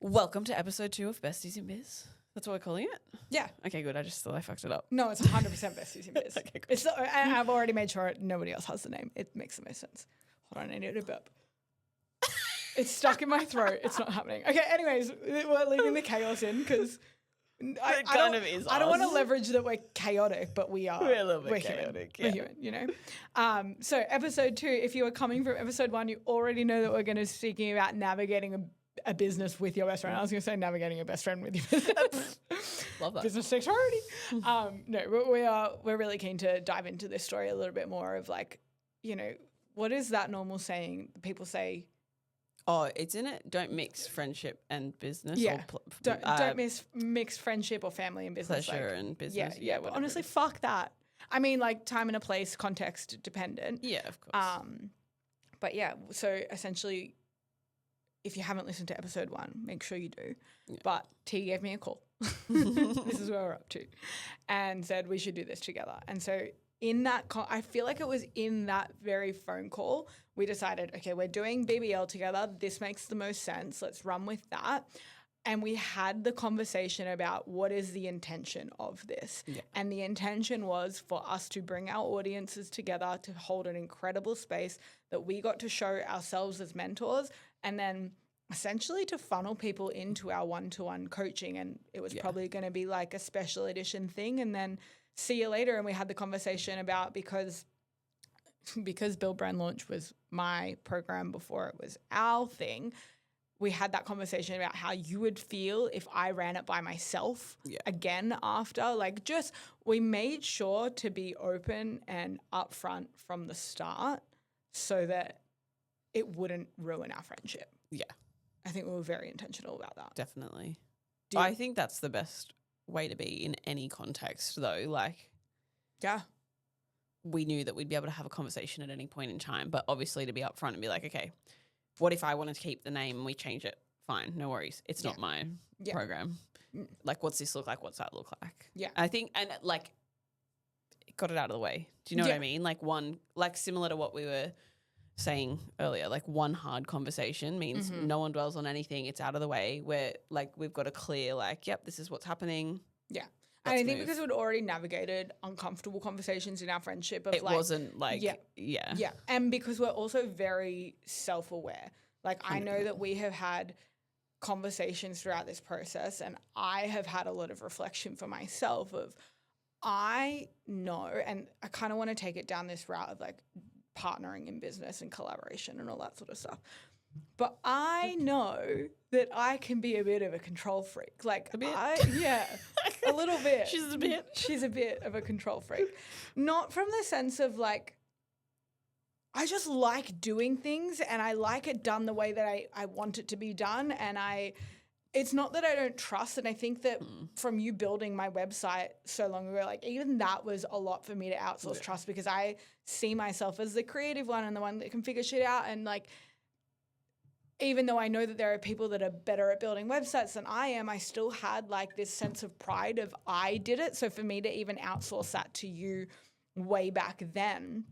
Welcome to episode 2 of Besties in Biz. That's what we're calling it? Yeah. Okay, good. I just thought I fucked it up. No, it's 100% Besties in Biz. Okay, good. It's and I've already made sure nobody else has the name. It makes the most sense. Hold on, I need a burp. It's stuck in my throat. It's not happening. Okay, anyways, we're leaving the chaos in because I don't want to leverage that we're chaotic, but we are. We're a little bit chaotic. Yeah. We're human, you know? So episode 2, if you are coming from episode 1, you already know that we're going to be speaking about navigating a business with your best friend. I was going to say navigating a best friend with your business. Love that. Business dexterity. No, we're really keen to dive into this story a little bit more of like, you know, what is that normal saying people say? Oh, it's in it. Don't mix friendship and business. Yeah. Or don't mix friendship or family and business. pleasure and business. Yeah. But honestly, fuck that. I mean, like time and a place, context dependent. Yeah, of course. But yeah, so essentially, if you haven't listened to episode 1, make sure you do. Yeah. But T gave me a call. This is where we're up to. And said we should do this together. And so in that call, I feel like it was in that very phone call, we decided, okay, we're doing BBL together. This makes the most sense. Let's run with that. And we had the conversation about what is the intention of this. Yeah. And the intention was for us to bring our audiences together to hold an incredible space that we got to show ourselves as mentors and then essentially to funnel people into our one-to-one coaching. And it was probably going to be like a special edition thing and then see you later. And we had the conversation about because Build Brand Launch was my program before it was our thing, we had that conversation about how you would feel if I ran it by myself again after. Like just we made sure to be open and upfront from the start so that it wouldn't ruin our friendship. Yeah. I think we were very intentional about that. Definitely. I think that's the best way to be in any context though. Like, yeah, we knew that we'd be able to have a conversation at any point in time, but obviously to be upfront and be like, okay, what if I wanted to keep the name and we change it? Fine, no worries. It's not my program. Like, what's this look like? What's that look like? Yeah. I think, and like, got it out of the way. Do you know what I mean? Like similar to what we were saying earlier, like one hard conversation means no one dwells on anything. It's out of the way where like we've got a clear like, yep, this is what's happening. Yeah. And I think because we'd already navigated uncomfortable conversations in our friendship of it wasn't like, Yeah. And because we're also very self-aware. Like 100%. I know that we have had conversations throughout this process and I have had a lot of reflection for myself of I know, and I kind of want to take it down this route of like partnering in business and collaboration and all that sort of stuff. But I know that I can be a bit of a control freak. Like a bit? A little bit. She's a bit of a control freak. Not from the sense of like, I just like doing things and I like it done the way that I want it to be done. And it's not that I don't trust. And I think that from you building my website so long ago, like even that was a lot for me to outsource trust because I see myself as the creative one and the one that can figure shit out. And like, even though I know that there are people that are better at building websites than I am, I still had like this sense of pride of I did it. So for me to even outsource that to you way back then,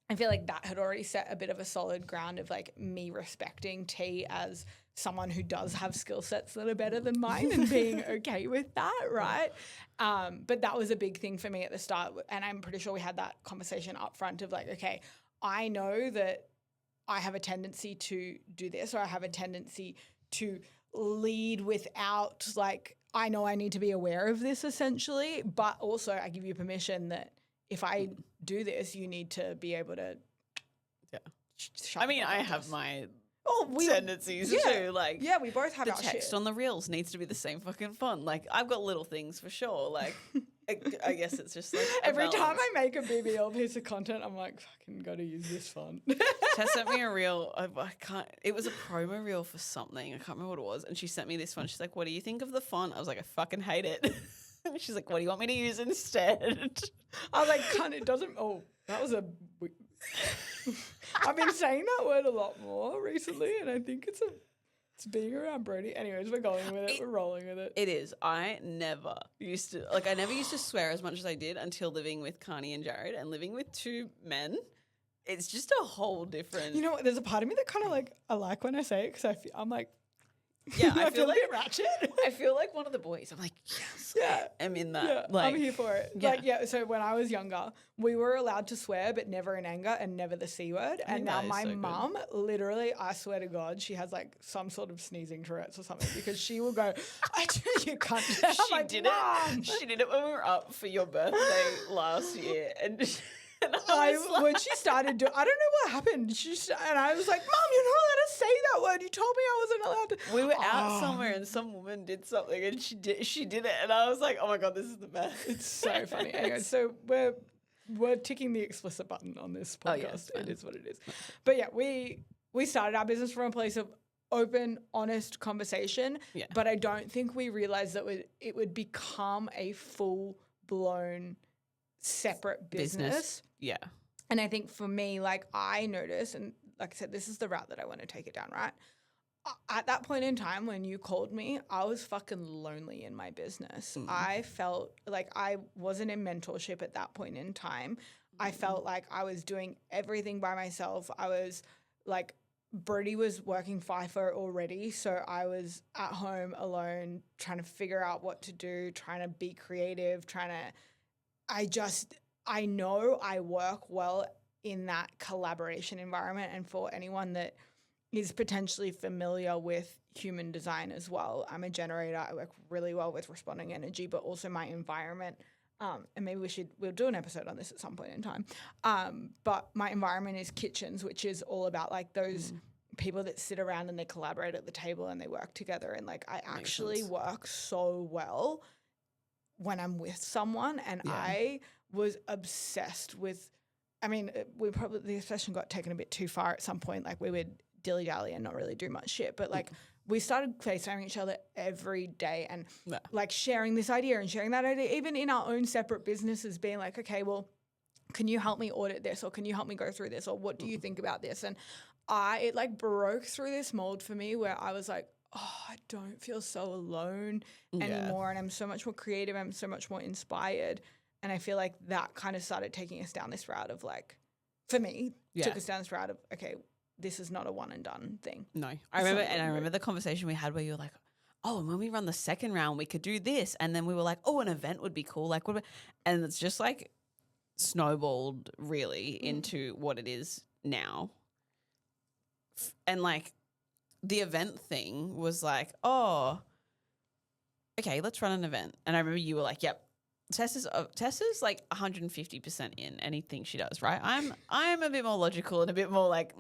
I feel like that had already set a bit of a solid ground of like me respecting T as someone who does have skill sets that are better than mine and being okay with that, right? But that was a big thing for me at the start. And I'm pretty sure we had that conversation up front of like, okay, I know that I have a tendency to do this or I have a tendency to lead without like, I know I need to be aware of this essentially, but also I give you permission that if I do this, you need to be able to. Yeah. I mean, I have my tendencies too. Like, we both have the our text shit. on the reels needs to be the same fucking font. Like, I've got little things for sure. Like, I guess it's just like every time I make a BBL piece of content, I'm like, fucking got to use this font. Tess sent me a reel. I can't. It was a promo reel for something. I can't remember what it was. And she sent me this one. She's like, "What do you think of the font?" I was like, "I fucking hate it." She's like, "What do you want me to use instead?" I was like, "Cunt, it doesn't." Oh, that was a. I've been saying that word a lot more recently, and I think it's being around Brody. Anyways, we're going with it. We're rolling with it. It is. I never used to swear as much as I did until living with Carney and Jared and living with 2 men. It's just a whole different. You know what? There's a part of me that kind of like I like when I say it because I'm like, Yeah, I feel a like bit ratchet. I feel like one of the boys. I'm like, yes, Yeah. I'm in that. Yeah, Like, I'm here for it. yeah. So when I was younger, we were allowed to swear, but never in anger and never the C word. And think now that is my so good. mum, literally, I swear to God, she has like some sort of sneezing Tourette's or something because she will go, I do, you cunt. I'm She like, did Mum. it. She did it when we were up for your birthday last year, and I was like, When she started doing, I don't know what happened. And I was like, Mum, you're not allowed to say that word. You told me I wasn't allowed to. we were out somewhere and some woman did something and she did it, and I was like, oh my God, this is the best. It's so funny. Anyway, so we're ticking the explicit button on this podcast. Oh, yeah, it's fine. It is what it is. But yeah, we started our business from a place of open, honest conversation. Yeah. But I don't think we realized that it would become a full blown separate business. Yeah. And I think for me, like I noticed, and like I said, this is the route that I want to take it down, right? At that point in time when you called me, I was fucking lonely in my business. I felt like I wasn't in mentorship at that point in time. I felt like I was doing everything by myself. I was like, Brody was working FIFO already, so I was at home alone trying to figure out what to do, trying to be creative, I know I work well in that collaboration environment. And for anyone that is potentially familiar with human design as well, I'm a generator. I work really well with responding energy, but also my environment. And maybe we'll do an episode on this at some point in time. But my environment is kitchens, which is all about like those people that sit around and they collaborate at the table and they work together. And like I actually work so well when I'm with someone, and I was obsessed with, I mean, the obsession got taken a bit too far at some point. Like we would dilly-dally and not really do much shit. But like we started FaceTiming each other every day and like sharing this idea and sharing that idea, even in our own separate businesses, being like, okay, well, can you help me audit this? Or can you help me go through this? Or what do you think about this? And it like broke through this mold for me where I was like, oh, I don't feel so alone anymore. And I'm so much more creative. I'm so much more inspired. And I feel like that kind of started taking us down this route of like, for me, took us down this route of, okay, this is not a one and done thing. No. I remember the conversation we had where you were like, oh, and when we run the second round, we could do this. And then we were like, oh, an event would be cool. Like, and it's just like snowballed really into what it is now. And like the event thing was like, oh, okay, let's run an event. And I remember you were like, yep. Tessa's like 150% in anything she does, right? I'm a bit more logical and a bit more like,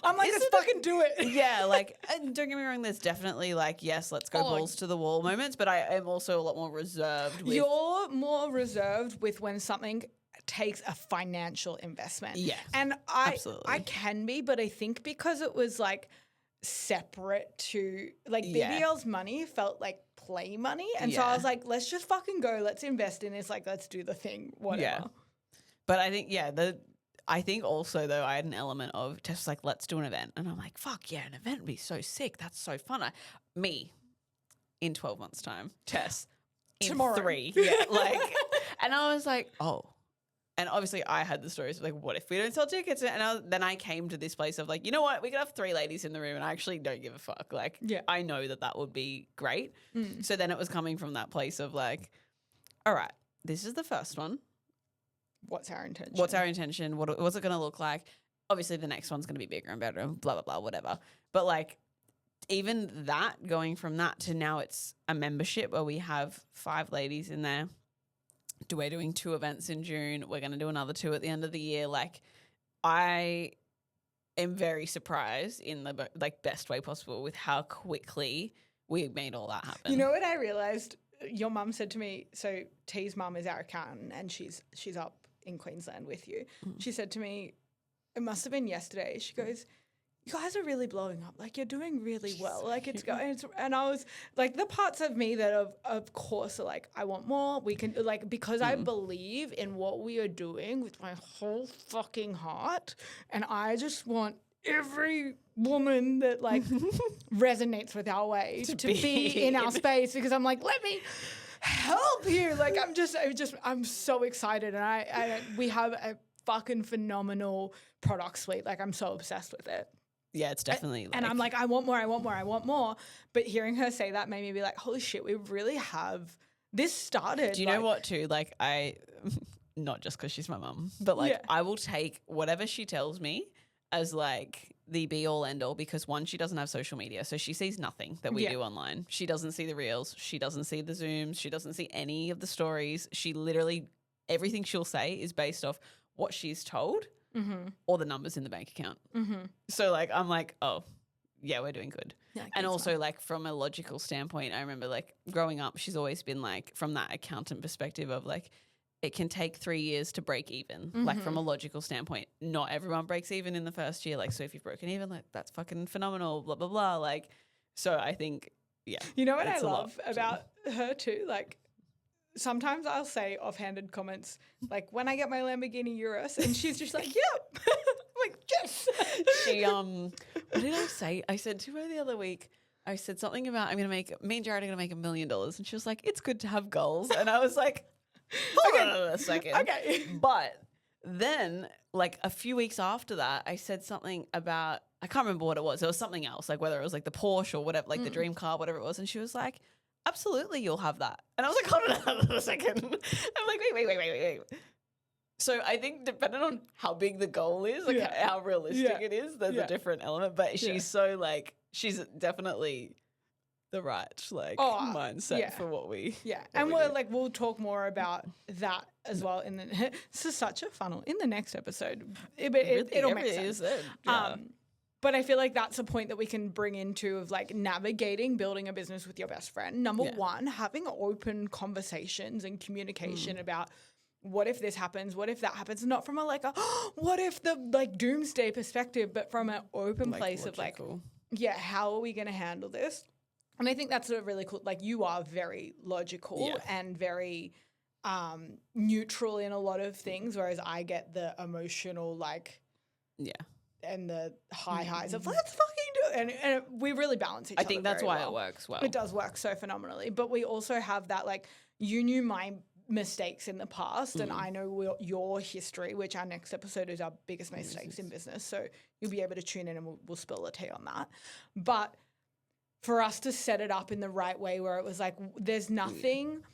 I'm like, let's fucking do it. Yeah, like, and don't get me wrong, there's definitely like, yes, let's go balls to the wall moments, but I am also a lot more reserved with. You're more reserved with when something takes a financial investment. Yeah, and absolutely. I can be, but I think because it was like separate to like BBL's money felt like play money, and so I was like, let's just fucking go, let's invest in this, like let's do the thing, whatever. Yeah. But I think I think also though I had an element of Tess was like, let's do an event, and I'm like, fuck yeah, an event would be so sick, that's so fun. Me in 12 months time, Tess in tomorrow 3, like, and I was like, oh. And obviously I had the stories of like, what if we don't sell tickets? And then I came to this place of like, you know what? We could have 3 ladies in the room and I actually don't give a fuck. Like, I know that would be great. So then it was coming from that place of like, all right, this is the first one. What's our intention? What's it going to look like? Obviously the next one's going to be bigger and better and blah, blah, blah, whatever. But like, even that, going from that to now it's a membership where we have 5 ladies in there. We're doing 2 events in June. We're going to do another 2 at the end of the year. Like, I am very surprised in the like best way possible with how quickly we made all that happen. You know what I realized? Your mum said to me, so T's mum is our accountant and she's up in Queensland with you. She said to me, it must have been yesterday. She goes, you guys are really blowing up. Like, you're doing really well. Like, it's going. And I was like, the parts of me that of course are like, I want more. We can like, because I believe in what we are doing with my whole fucking heart. And I just want every woman that like resonates with our way to be in our space, because I'm like, let me help you. Like, I'm so excited. And we have a fucking phenomenal product suite. Like, I'm so obsessed with it. Yeah, it's definitely and I'm like, I want more. But hearing her say that made me be like, holy shit, we really have this started. Do you know what too? Like not just because she's my mum, but like I will take whatever she tells me as like the be all end all, because one, she doesn't have social media. So she sees nothing that we do online. She doesn't see the reels. She doesn't see the Zooms. She doesn't see any of the stories. She literally, everything she'll say is based off what she's told or the numbers in the bank account. So like, I'm like, oh yeah, we're doing good. Yeah, and also like from a logical standpoint, I remember like growing up, she's always been like from that accountant perspective of like, it can take 3 years to break even. Like from a logical standpoint, not everyone breaks even in the first year. Like, so if you've broken even, like that's fucking phenomenal, blah, blah, blah. Like, so I think, yeah. You know what I love about her too? Like sometimes I'll say offhanded comments, like when I get my Lamborghini Urus, and she's just like, yep. I'm like, yes. She, what did I say? I said to her the other week, I said something about me and Jared are going to make $1 million. And she was like, it's good to have goals. And I was like, hold on a second. Okay. But then, like a few weeks after that, I said something about, I can't remember what it was. It was something else, like whether it was like the Porsche or whatever, like the dream car, whatever it was. And she was like, absolutely, you'll have that. And I was like, hold on a second. I'm like, wait. So I think depending on how big the goal is, like how realistic it is, there's a different element. But she's so like, she's definitely the right mindset for what we and we'll talk more about that as well in the this is such a funnel in the next episode. It'll make sense. But I feel like that's a point that we can bring into of like navigating building a business with your best friend. Number one, having open conversations and communication about what if this happens, what if that happens, not from a like a what if the like doomsday perspective, but from an open place logical. Of like how are we going to handle this? And I think that's a really cool, like you are very logical and very neutral in a lot of things, whereas I get the emotional and the highs of let's fucking do it. And we really balance each other. I think that's why it works well. It does work so phenomenally. But we also have that like you knew my mistakes in the past and I know your history, which our next episode is our biggest mistakes in business. So you'll be able to tune in and we'll spill the tea on that. But for us to set it up in the right way where it was like, there's nothing,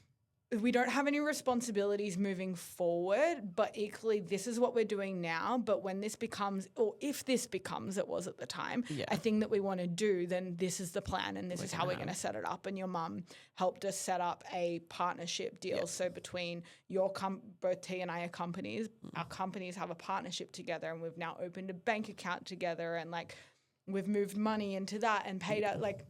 we don't have any responsibilities moving forward, but equally this is what we're doing now. But when this becomes, or if this becomes, it was at the time, a thing that we want to do, then this is the plan and this is how we're going to set it up. And your mum helped us set up a partnership deal. So between both T and I are companies, our companies have a partnership together and we've now opened a bank account together and like we've moved money into that and paid out like,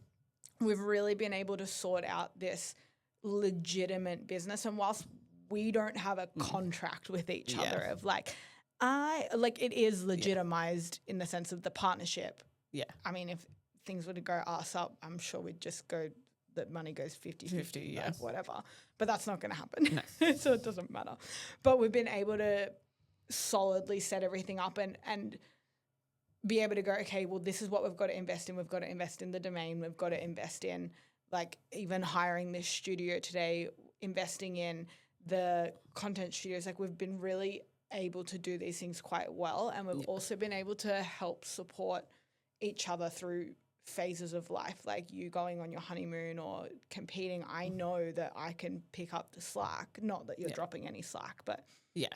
we've really been able to sort out this legitimate business. And whilst we don't have a contract with each other of like, it is legitimized in the sense of the partnership. Yeah. I mean, if things were to go ass up, I'm sure we'd just go, that money goes 50-50, like whatever. But that's not going to happen. No. So it doesn't matter. But we've been able to solidly set everything up and be able to go, okay, well, this is what we've got to invest in. We've got to invest in the domain. We've got to invest in like even hiring this studio today, investing in the content studios. Like we've been really able to do these things quite well. And we've also been able to help support each other through phases of life, like you going on your honeymoon or competing. I know that I can pick up the slack, not that you're dropping any slack, but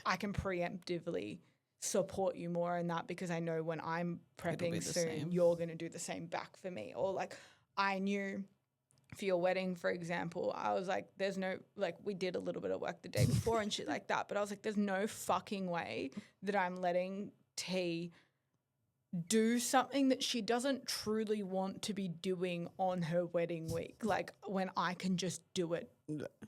I can preemptively support you more in that because I know when I'm prepping soon, you're going to do the same back for me. Or like I knew for your wedding, for example, I was like, there's no, like we did a little bit of work the day before and shit like that, but I was like, there's no fucking way that I'm letting T do something that she doesn't truly want to be doing on her wedding week. Like when I can just do it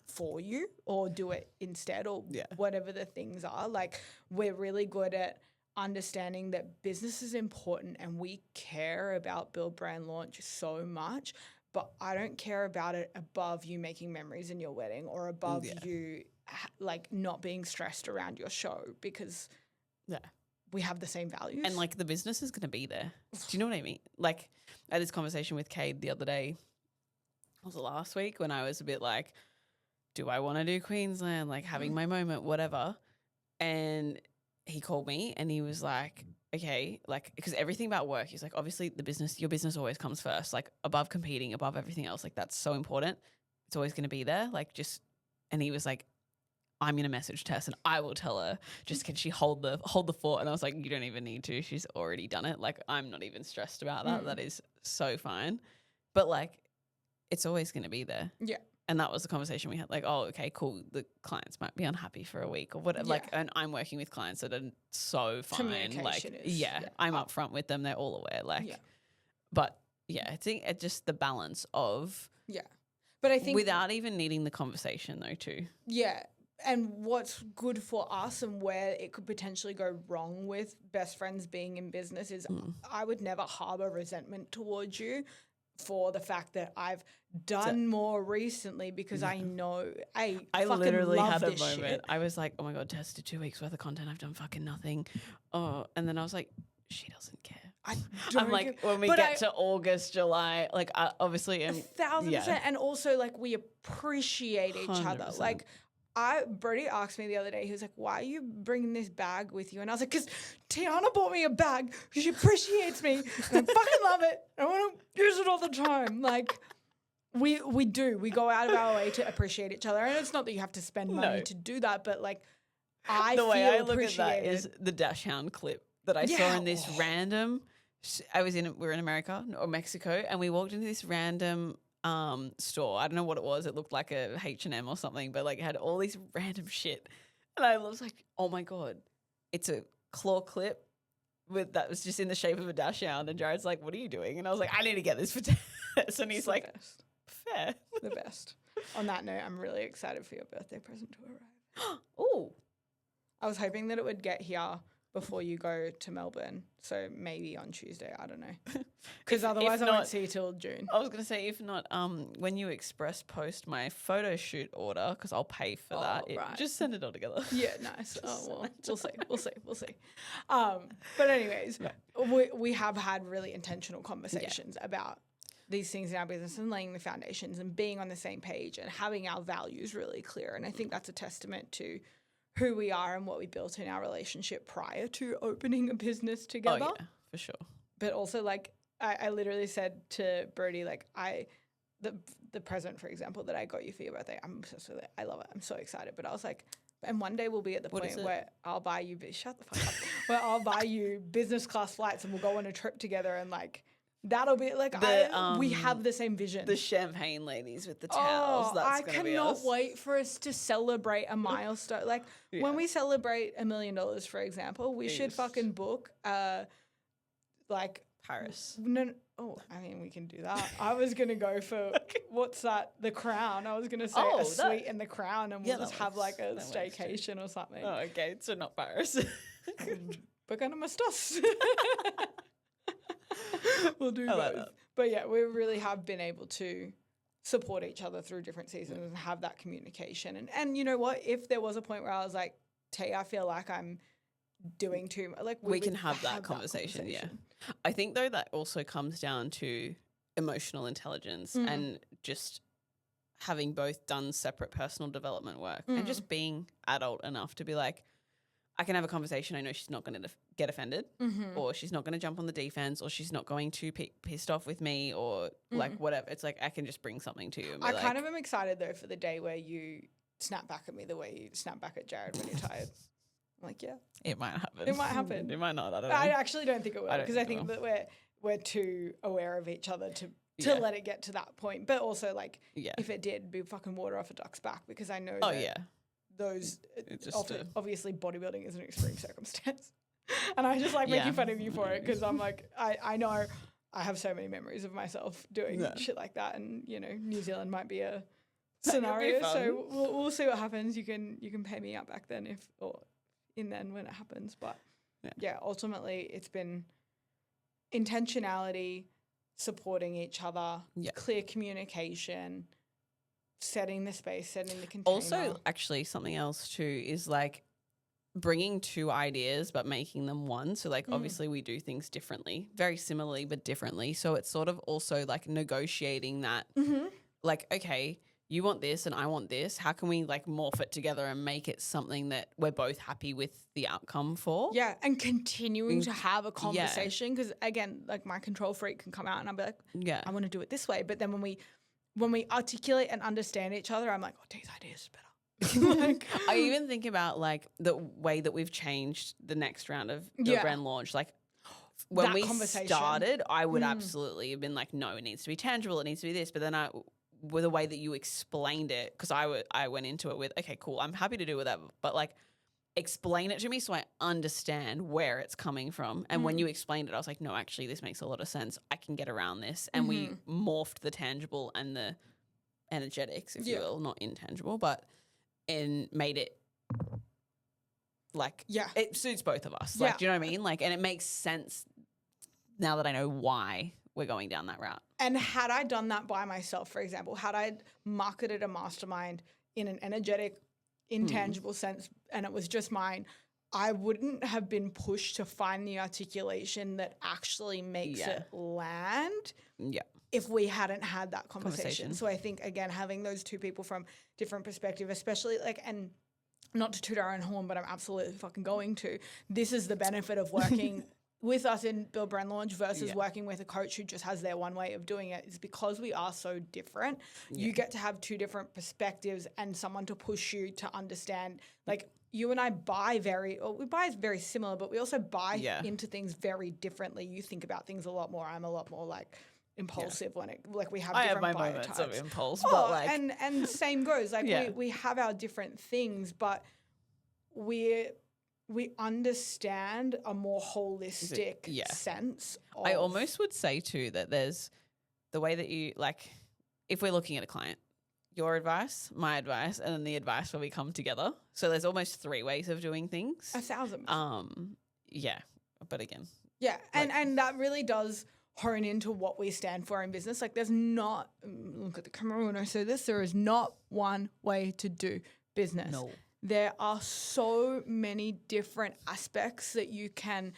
for you or do it instead or whatever the things are. Like we're really good at understanding that business is important and we care about Build Brand Launch so much, but I don't care about it above you making memories in your wedding or above you like not being stressed around your show because we have the same values. And like the business is going to be there. Do you know what I mean? Like I had this conversation with Cade the other day. Was it last week when I was a bit like, do I want to do Queensland? Like having my moment, whatever. And he called me and he was like, okay, like, because everything about work is like, obviously your business always comes first, like above competing, above everything else. Like that's so important. It's always going to be there. Like and he was like, I'm going to message Tess and I will tell her, just can she hold the fort? And I was like, you don't even need to. She's already done it. Like, I'm not even stressed about that. That is so fine. But like, it's always going to be there. Yeah. And that was the conversation we had. Like, oh, okay, cool. The clients might be unhappy for a week or whatever. Yeah. Like, and I'm working with clients that are so fine. Like, Communication is, I'm upfront with them. They're all aware. Like, Yeah. but yeah, it's just the balance of, Yeah. But I think without even needing the conversation though, too. yeah. And what's good for us and where it could potentially go wrong with best friends being in business is I would never harbor resentment towards you for the fact that I've done more recently because I know I fucking literally love had a this moment. shit. I was like, oh my God, Tess did 2 weeks worth of content. I've done fucking nothing. Oh, and then I was like, she doesn't care. I'm like, when we get to August, July, like obviously, 1,000%. And also like we appreciate each other. 100%. Like Brody asked me the other day, he was like, why are you bringing this bag with you? And I was like, because Tiana bought me a bag. She appreciates me. And I fucking love it. I want to use it all the time. Like, we do. We go out of our way to appreciate each other. And it's not that you have to spend money to do that, but like, the way I look at that appreciated. is the Dash Hound clip that I saw in this random. We were in America or Mexico, and we walked into this random store. I don't know what it was. It looked like a H&M or something, but like it had all these random shit. And I was like, oh my God, it's a claw clip that was just in the shape of a Dash Hound. And Jared's like, what are you doing? And I was like, I need to get this for Tess. And he's like, fair. The best. On that note, I'm really excited for your birthday present to arrive. Oh, I was hoping that it would get here before you go to Melbourne. So maybe on Tuesday, I don't know. Because otherwise I won't see you till June. I was going to say, if not, when you express post my photo shoot order, because I'll pay for that, just send it all together. Yeah, nice. Well, we'll see. But anyways, we have had really intentional conversations about these things in our business and laying the foundations and being on the same page and having our values really clear. And I think that's a testament to who we are and what we built in our relationship prior to opening a business together. Oh, yeah, for sure. But also, like, I literally said to Brody, like, the present, for example, that I got you for your birthday, I'm obsessed with it. I love it. I'm so excited. But I was like, and one day we'll be at the point where I'll buy you, shut the fuck up, where I'll buy you business class flights and we'll go on a trip together and, like, that'll be like we have the same vision. The champagne ladies with the towels. That's I cannot wait for us to celebrate a milestone. Like when we celebrate $1 million, for example, we should fucking book like Paris. No, I mean we can do that. I was gonna go for what's that? The Crown. I was gonna say a suite in the Crown, and we'll just have like a staycation or something. Oh, okay. So not Paris. Beganamos dos. We'll do both. But yeah, we really have been able to support each other through different seasons and have that communication. And you know what? If there was a point where I was like, Tay, I feel like I'm doing too much. Like we can have that conversation. Yeah. I think though that also comes down to emotional intelligence and just having both done separate personal development work and just being adult enough to be like, I can have a conversation. I know she's not going to get offended or she's not going to jump on the defense or she's not going to pissed off with me or like whatever. It's like I can just bring something to you. And I kind of am excited though for the day where you snap back at me the way you snap back at Jared when you're tired. I'm like, yeah. It might happen. It might happen. It might not. I don't know. I actually don't think it will because I think that we're too aware of each other to let it get to that point. But also like if it did, it'd be fucking water off a duck's back because I know those obviously bodybuilding is an extreme circumstance. And I just like making fun of you for it because I'm like, I know I have so many memories of myself doing shit like that. And, you know, New Zealand might be a scenario. So we'll see what happens. You can pay me out back then when it happens. But yeah, ultimately it's been intentionality, supporting each other, clear communication, setting the space, setting the container. Also, actually, something else too is like bringing two ideas but making them one. So like obviously we do things differently, very similarly but differently. So it's sort of also like negotiating that like, okay, you want this and I want this. How can we like morph it together and make it something that we're both happy with the outcome for? Yeah, and continuing to have a conversation because again, like my control freak can come out and I'll be like, Yeah. I want to do it this way. But then when we articulate and understand each other, I'm like, oh, T's idea is better. Like, I even think about like the way that we've changed the next round of the brand launch. Like when That we conversation. started, I would absolutely have been like, no, it needs to be tangible. It needs to be this. But then with the way that you explained it, because I went into it with, okay, cool, I'm happy to do whatever, but like explain it to me so I understand where it's coming from. And when you explained it, I was like, no, actually, this makes a lot of sense. I can get around this. And we morphed the tangible and the energetics, if you will, not intangible, and made it like, it suits both of us. Like, do you know what I mean? Like, and it makes sense now that I know why we're going down that route. And had I done that by myself, for example, had I marketed a mastermind in an energetic, intangible sense and it was just mine, I wouldn't have been pushed to find the articulation that actually makes it land if we hadn't had that conversation. So I think, again, having those two people from different perspective, especially like, and not to toot our own horn, but I'm absolutely fucking going to, this is the benefit of working with us in Build Brand Launch versus working with a coach who just has their one way of doing it, is because we are so different. You get to have two different perspectives and someone to push you to understand. Like you and I we buy very similar, but we also buy into things very differently. You think about things a lot more. I'm a lot more like impulsive when it, like we have different my buyer moments types. of impulse, but like, and same goes. Like we have our different things, but we understand a more holistic sense. I almost would say too that there's the way that you, like, if we're looking at a client, your advice, my advice, and then the advice where we come together. So there's almost 3 ways of doing things. 1,000. Yeah. But again. Yeah. And that really does hone into what we stand for in business. Like there's not, look at the camera when I say this, there is not one way to do business. No. There are so many different aspects that you can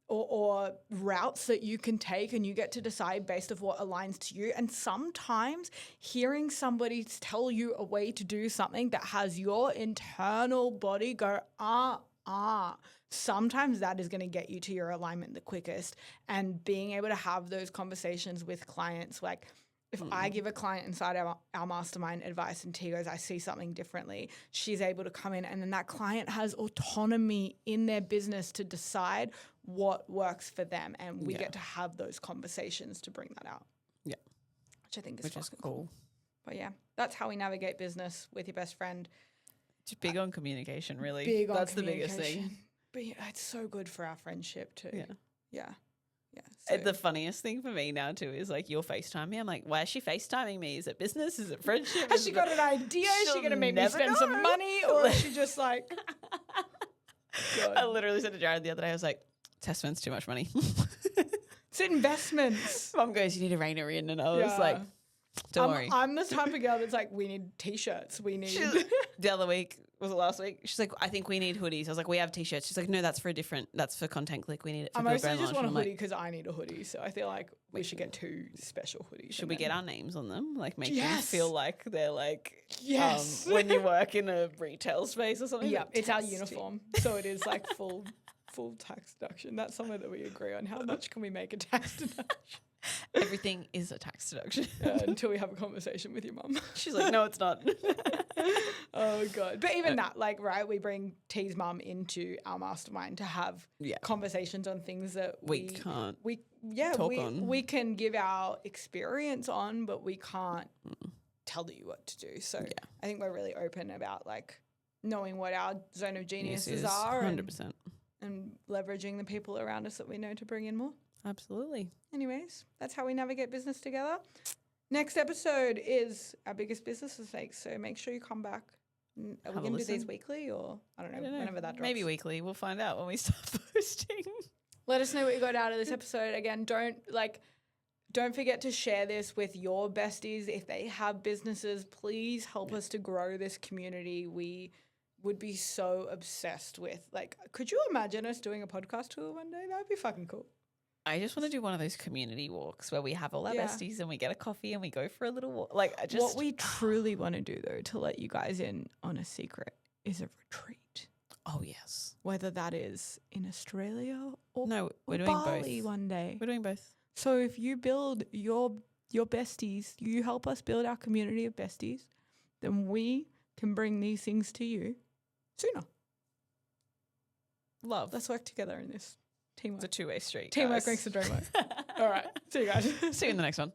or routes that you can take, and you get to decide based off what aligns to you. And sometimes hearing somebody tell you a way to do something that has your internal body go, sometimes that is going to get you to your alignment the quickest. And being able to have those conversations with clients, like, if I give a client inside our mastermind advice and T goes, I see something differently, she's able to come in and then that client has autonomy in their business to decide what works for them. And we get to have those conversations to bring that out. Yeah. Which I think is fucking cool. But yeah, that's how we navigate business with your best friend. Just big on communication, really. That's the biggest thing. But yeah, it's so good for our friendship too. Yeah. Yeah. Yeah. So. The funniest thing for me now too is like, you'll FaceTime me. I'm like, why is she FaceTiming me? Is it business? Is it friendship? Has she got an idea? Is she going to make me spend some money? Or is she just like... I literally said to Jared the other day, I was like, Tess spends too much money. It's investments. Mum goes, you need to rein her in. And I was like, don't worry. I'm the type of girl that's like, we need T-shirts. We need... The other week, was it last week? She's like, I think we need hoodies. I was like, we have T-shirts. She's like, no, that's for Content Click. We need it for I Build Brand mostly just Launch. want a hoodie because I need a hoodie. So I feel like we should get 2 special hoodies. Should we get our names on them? Like make them feel like they're like when you work in a retail space or something? Yeah, it's our uniform. So it is like full tax deduction. That's something that we agree on. How much can we make a tax deduction? Everything is a tax deduction. Until we have a conversation with your mum. She's like, no, it's not. Oh, God. But even that, like, right, we bring T's mum into our mastermind to have conversations on things that we can't talk on. We can give our experience on, but we can't tell you what to do. So I think we're really open about, like, knowing what our zone of geniuses are 100%. And leveraging the people around us that we know to bring in more. Absolutely. Anyways, that's how we navigate business together. Next episode is our biggest business mistakes, so make sure you come back. Are we going to do these weekly or I don't know, whenever that drops? Maybe weekly. We'll find out when we start posting. Let us know what you got out of this episode. Again, don't forget to share this with your besties. If they have businesses, please help us to grow this community. We would be so obsessed with, like, could you imagine us doing a podcast tour one day? That would be fucking cool. I just want to do one of those community walks where we have all our Yeah. besties and we get a coffee and we go for a little walk. Like, I just What we truly want to do, though, to let you guys in on a secret, is a retreat. oh yes, Whether that is in Australia or, no, we're or doing Bali both. one day. We're doing both. So if you build your besties, you help us build our community of besties, then we can bring these things to you sooner. Love. Let's work together in this teamwork. It's a two-way street. Teamwork guys. makes the dream work. All right. See you guys. See you in the next one.